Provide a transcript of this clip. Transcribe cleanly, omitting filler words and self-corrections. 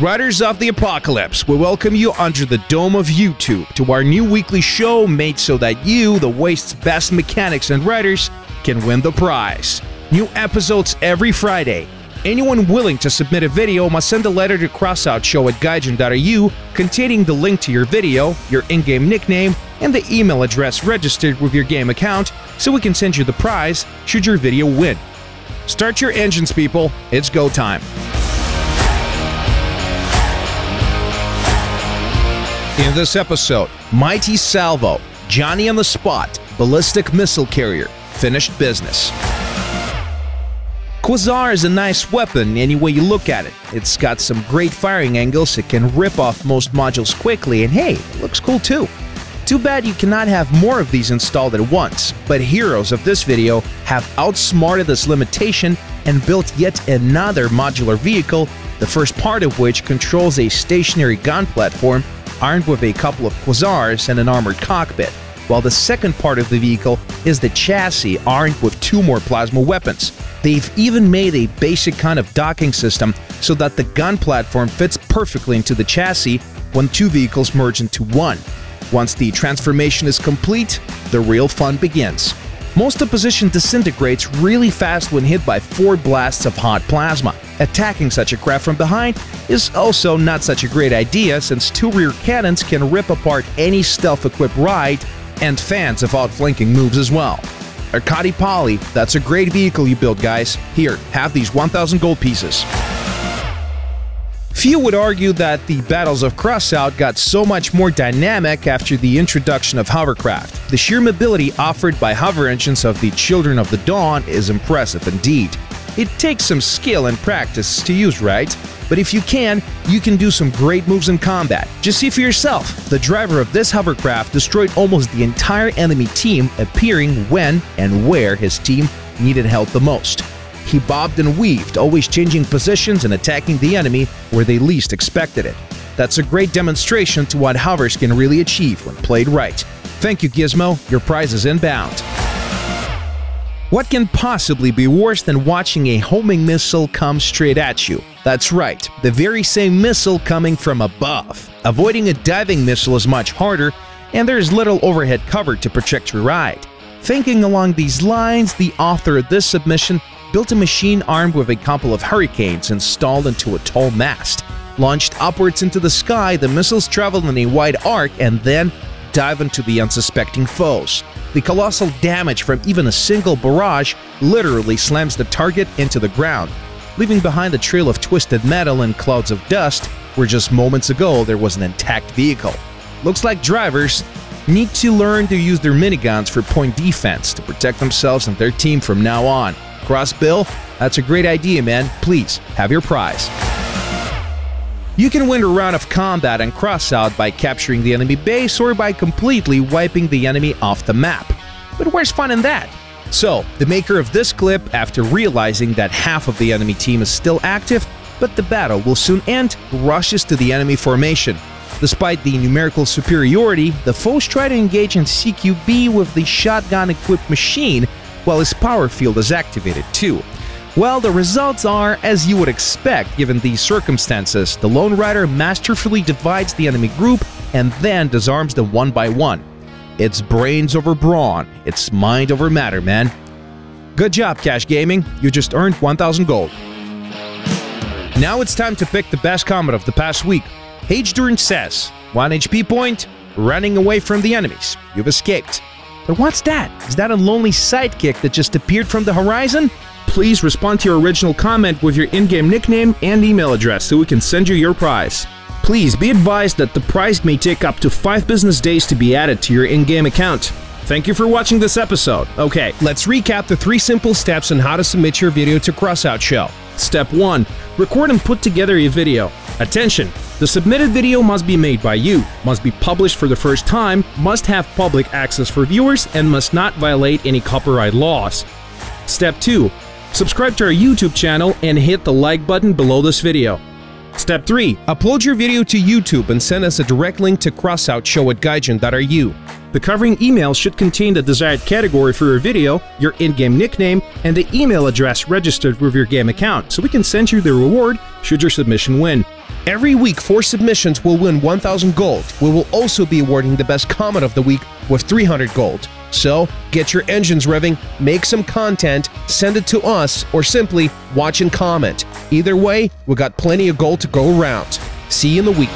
Riders of the Apocalypse, we welcome you under the dome of YouTube to our new weekly show made so that you, the Wast's best mechanics and riders, can win the prize. New episodes every Friday. Anyone willing to submit a video must send a letter to Crossout Show at gaijin.ru containing the link to your video, your in-game nickname, and the email address registered with your game account so we can send you the prize should your video win. Start your engines, people. It's go time. In this episode, Mighty Salvo, Johnny on the Spot, Ballistic Missile Carrier, finished business. Quasar is a nice weapon any way you look at it. It's got some great firing angles, it can rip off most modules quickly, and hey, it looks cool too. Too bad you cannot have more of these installed at once, but heroes of this video have outsmarted this limitation and built yet another modular vehicle, the first part of which controls a stationary gun platform armed with a couple of quasars and an armored cockpit, while the second part of the vehicle is the chassis armed with 2 more plasma weapons. They've even made a basic kind of docking system so that the gun platform fits perfectly into the chassis when 2 vehicles merge into one. Once the transformation is complete, the real fun begins. Most opposition disintegrates really fast when hit by 4 blasts of hot plasma. Attacking such a craft from behind is also not such a great idea since 2 rear cannons can rip apart any stealth-equipped ride and fans of outflanking moves as well. Arkady Poly, that's a great vehicle you built, guys. Here, have these 1,000 gold pieces. Few would argue that the battles of Crossout got so much more dynamic after the introduction of Hovercraft. The sheer mobility offered by hover engines of the Children of the Dawn is impressive indeed. It takes some skill and practice to use, right? But if you can do some great moves in combat. Just see for yourself, the driver of this hovercraft destroyed almost the entire enemy team, appearing when and where his team needed help the most. He bobbed and weaved, always changing positions and attacking the enemy where they least expected it. That's a great demonstration to what hovers can really achieve when played right. Thank you, Gizmo. Your prize is inbound. What can possibly be worse than watching a homing missile come straight at you? That's right, the very same missile coming from above. Avoiding a diving missile is much harder, and there is little overhead cover to protect your ride. Thinking along these lines, the author of this submission built a machine armed with a couple of hurricanes installed into a tall mast. Launched upwards into the sky, the missiles travel in a wide arc and then dive into the unsuspecting foes. The colossal damage from even a single barrage literally slams the target into the ground, leaving behind a trail of twisted metal and clouds of dust where just moments ago there was an intact vehicle. Looks like drivers need to learn to use their miniguns for point defense to protect themselves and their team from now on. Cross Bill, that's a great idea, man. Please, have your prize. You can win a round of combat and Crossout by capturing the enemy base or by completely wiping the enemy off the map. But where's fun in that? So, the maker of this clip, after realizing that half of the enemy team is still active, but the battle will soon end, rushes to the enemy formation. Despite the numerical superiority, the foes try to engage in CQB with the shotgun-equipped machine, while his power field is activated too. Well, the results are as you would expect given these circumstances. The Lone Rider masterfully divides the enemy group and then disarms them one by one. It's brains over brawn, it's mind over matter, man. Good job, Cash Gaming, you just earned 1,000 gold. Now it's time to pick the best comment of the past week. H-Durn says, 1 HP point, running away from the enemies. You've escaped. But what's that? Is that a lonely sidekick that just appeared from the horizon? Please respond to your original comment with your in-game nickname and email address so we can send you your prize. Please be advised that the prize may take up to 5 business days to be added to your in-game account. Thank you for watching this episode. Okay, let's recap the 3 simple steps on how to submit your video to Crossout Show. Step 1. Record and put together a video. Attention! The submitted video must be made by you, must be published for the first time, must have public access for viewers, and must not violate any copyright laws. Step 2. Subscribe to our YouTube channel and hit the like button below this video. Step 3. Upload your video to YouTube and send us a direct link to Crossout Show at gaijin.ru. The covering email should contain the desired category for your video, your in-game nickname, and the email address registered with your game account, so we can send you the reward should your submission win. Every week, 4 submissions will win 1,000 gold. We will also be awarding the best comment of the week with 300 gold. So, get your engines revving, make some content, send it to us, or simply watch and comment. Either way, we got plenty of gold to go around. See you in the week.